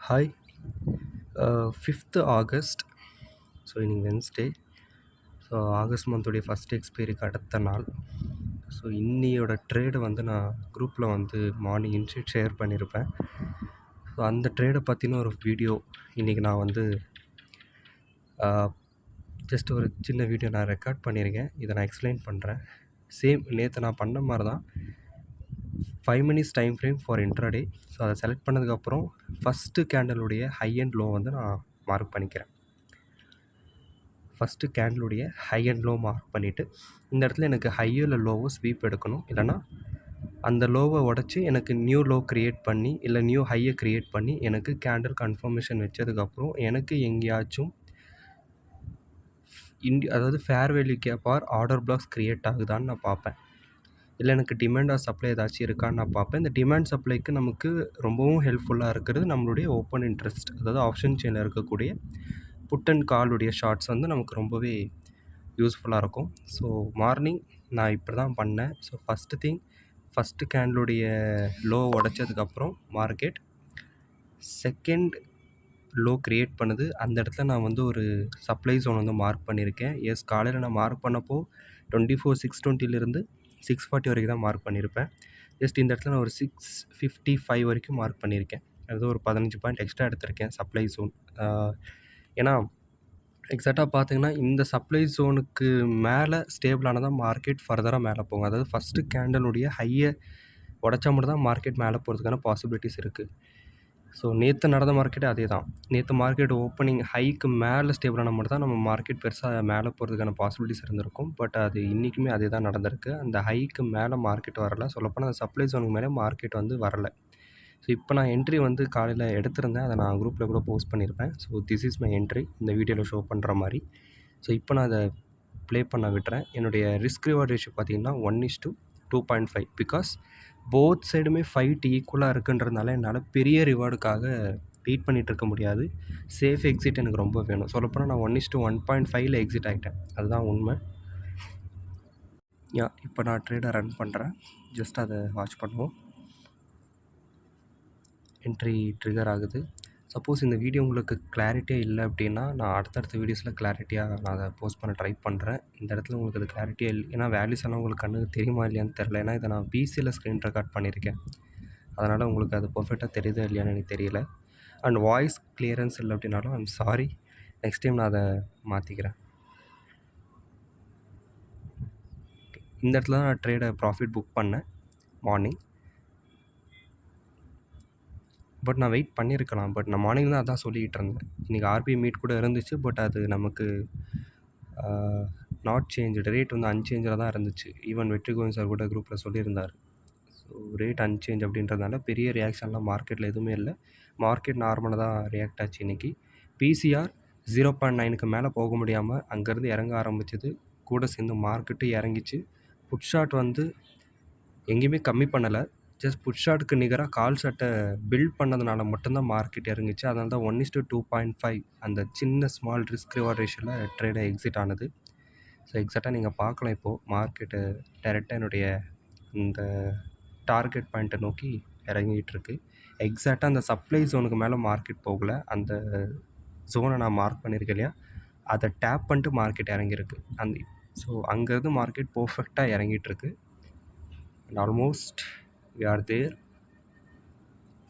Hi 5th August. So இன்னைக்கு Wednesday. So August மந்தோடைய first எக்ஸ்பைரிக்கு அடுத்த நாள். ஸோ இன்னியோட ட்ரேடை வந்து நான் குரூப்பில் வந்து மார்னிங் இன்ஷியேட் ஷேர் பண்ணியிருப்பேன். ஸோ அந்த ட்ரேடை பற்றின ஒரு வீடியோ இன்றைக்கி நான் வந்து ஜஸ்ட் ஒரு சின்ன வீடியோ நான் ரெக்கார்ட் பண்ணியிருக்கேன். இதை நான் எக்ஸ்பிளைன் பண்ணுறேன். சேம் நேற்று நான் பண்ண மாதிரி தான் 5 minutes time frame for intraday. So அதை செலக்ட் பண்ணதுக்கப்புறம் ஃபஸ்ட்டு கேண்டலுடைய ஹை அண்ட் லோ வந்து நான் மார்க் பண்ணிக்கிறேன். ஃபஸ்ட்டு கேண்டலுடைய ஹை அண்ட் லோ மார்க் பண்ணிவிட்டு இந்த இடத்துல எனக்கு ஹையோ இல்லை லோவோ ஸ்வீப் எடுக்கணும். இல்லைனா அந்த லோவை உடச்சி எனக்கு நியூ லோ க்ரியேட் பண்ணி இல்லை நியூ ஹையை க்ரியேட் பண்ணி எனக்கு கேண்டில் கன்ஃபர்மேஷன் வச்சதுக்கப்புறம் எனக்கு எங்கேயாச்சும் அதாவது fair value gap or order blocks create ஆகுதான்னு நான் பார்ப்பேன். இல்லை எனக்கு டிமாண்ட் ஆர் சப்ளை ஏதாச்சும் இருக்கான்னு நான் பார்ப்பேன். இந்த டிமாண்ட் சப்ளைக்கு நமக்கு ரொம்பவும் ஹெல்ப்ஃபுல்லாக இருக்கிறது நம்மளுடைய ஓப்பன் இன்ட்ரெஸ்ட், அதாவது ஆப்ஷன் செயினில் இருக்கக்கூடிய புட் அண்ட் காலுடைய ஷார்ட்ஸ் வந்து நமக்கு ரொம்பவே யூஸ்ஃபுல்லாக இருக்கும். ஸோ மார்னிங் நான் இப்படி தான் பண்ணேன். ஸோ ஃபஸ்ட்டு கேண்டலுடைய லோ உடச்சதுக்கப்புறம் மார்க்கெட் செகண்ட் லோ க்ரியேட் பண்ணுது. அந்த இடத்துல நான் வந்து ஒரு சப்ளை ஜோன் வந்து மார்க் பண்ணியிருக்கேன். காலையில் நான் மார்க் பண்ணப்போ 24,620 640 வரைக்கும் தான் மார்க் பண்ணியிருப்பேன். ஜஸ்ட் இந்த இடத்துல நான் ஒரு 655 வரைக்கும் மார்க் பண்ணியிருக்கேன். அது ஒரு 15 பாயிண்ட் எக்ஸ்ட்ரா எடுத்திருக்கேன் சப்ளை ஜோன். ஏன்னா எக்ஸாக்டாக பார்த்தீங்கன்னா இந்த சப்ளை ஜோனுக்கு மேலே ஸ்டேபிளான தான் மார்க்கெட் ஃபர்தராக மேலே போகும். அதாவது ஃபஸ்ட்டு கேண்டலுடைய ஹையை உடச்சா மட்டும் தான் மார்க்கெட் மேலே போகிறதுக்கான பாசிபிலிட்டிஸ் இருக்குது. ஸோ நேற்று நடந்த மார்க்கெட்டே அதே தான். நேற்று மார்க்கெட் ஓப்பனிங் ஹைக்கு மேலே ஸ்டேபிளான மட்டும் தான் நம்ம மார்க்கெட் பெருசாக மேலே போகிறதுக்கான பாசிபிலிட்டிஸ் இருந்திருக்கும். பட் அது இன்றைக்குமே அதே தான் நடந்திருக்கு. அந்த ஹைக்கு மேலே மார்க்கெட் வரலை. சொல்லப்போனால் அந்த சப்ளை ஜோனுக்கு மேலே மார்க்கெட் வந்து வரலை. ஸோ இப்போ நான் என்ட்ரி வந்து காலையில் எடுத்திருந்தேன். அதை நான் குரூப்பில் கூட போஸ்ட் பண்ணியிருப்பேன். So this is my entry, இந்த வீடியோவில் ஷோ பண்ணுற மாதிரி. ஸோ இப்போ நான் அதை ப்ளே பண்ண விட்டுறேன். என்னுடைய ரிஸ்க் ரிவார்ட் ரேஷியோ பார்த்திங்கன்னா 1:2.5. பிகாஸ் போத் சைடுமே ஃபைட் ஈக்குவலாக இருக்குன்றதுனால என்னால் பெரிய ரிவார்டுக்காக வெயிட் பண்ணிகிட்டு இருக்க முடியாது. சேஃப் எக்ஸிட் எனக்கு ரொம்ப வேணும். சொல்லப்போனால் நான் 1:1.5ல் எக்ஸிட் ஆகிட்டேன். அதுதான் உண்மை. இப்போ நான் ட்ரேடை ரன் பண்ணுறேன். ஜஸ்ட் அதை வாட்ச் பண்ணுவோம். என்ட்ரி ட்ரிகர் ஆகுது. சப்போஸ் இந்த வீடியோ உங்களுக்கு கிளாரிட்டியாக இல்லை அப்படின்னா நான் அடுத்தடுத்த வீடியோஸில் கிளாரிட்டியாக நான் அதை போஸ்ட் பண்ண ட்ரை பண்ணுறேன். இந்த இடத்துல உங்களுக்கு அது கிளாரிட்டியாக இல்லை, ஏன்னா வேல்யூஸ் எல்லாம் உங்களுக்கு கண்ணுக்கு தெரியுமா இல்லையான்னு தெரில. ஏன்னா இதை நான் பிசியில் ஸ்க்ரீன் ரெக்கார்ட் பண்ணியிருக்கேன். அதனால் உங்களுக்கு அது பர்ஃபெக்டாக தெரியுதா இல்லையான்னு எனக்கு தெரியல. அண்ட் வாய்ஸ் கிளியரன்ஸ் இல்லை அப்படின்னாலும் ஐம் சாரி. நெக்ஸ்ட் டைம் நான் அதை மாற்றிக்கிறேன். இந்த இடத்துல தான் நான் ட்ரேடை ப்ராஃபிட் புக் பண்ணேன் மார்னிங். பட் நான் வெயிட் பண்ணியிருக்கலாம். பட் நான் மார்னிங் தான் அதான் சொல்லிக்கிட்டு இருந்தேன். இன்றைக்கி ஆர்பிஐ மீட் கூட இருந்துச்சு. பட் அது நமக்கு நாட் சேஞ்சு, ரேட் வந்து அன்சேஞ்சில் தான் இருந்துச்சு. ஈவன் வெற்றி கோவிந்த் சார் கூட குரூப்பில் சொல்லியிருந்தார். ஸோ ரேட் அன்சேஞ்ச் அப்படின்றதுனால பெரிய ரியாக்ஷன்லாம் மார்க்கெட்டில் எதுவுமே இல்லை. மார்க்கெட் நார்மலாக தான் ரியாக்ட் ஆச்சு இன்றைக்கி. பிசிஆர் 0.9க்கு மேலே போக முடியாமல் அங்கேருந்து இறங்க ஆரம்பிச்சது. கூட சேர்ந்து மார்க்கெட்டும் இறங்கிச்சு. புட் ஷாட் வந்து எங்கேயுமே கம்மி பண்ணலை. ஜஸ்ட் புட் ஷாட்டுக்கு நிகராக கால் ஷாட்டை பில்ட் பண்ணதுனால மட்டும்தான் மார்க்கெட் இறங்கிச்சு. அதனால தான் 1:2.5 அந்த சின்ன ஸ்மால் ரிஸ்க் ரிவார்ட் ரேஷியோவில் ட்ரேடை எக்ஸிட் ஆனது. ஸோ எக்ஸாக்டாக நீங்கள் பார்க்கலாம். இப்போது மார்க்கெட்டு டைரெக்டாக என்னுடைய இந்த டார்கெட் பாயிண்ட்டை நோக்கி இறங்கிட்டு இருக்கு. எக்ஸாக்டாக அந்த சப்ளை ஜோனுக்கு மேலே மார்க்கெட் போகலை. அந்த ஜோனை நான் மார்க் பண்ணியிருக்கேன் இல்லையா, அதை டேப் பண்ணிட்டு மார்க்கெட் இறங்கியிருக்கு. ஸோ அங்கேருந்து மார்க்கெட் பர்ஃபெக்டாக இறங்கிட்டுருக்கு. and almost we are there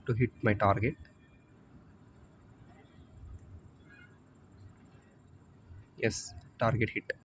to hit my target. Yes, target hit.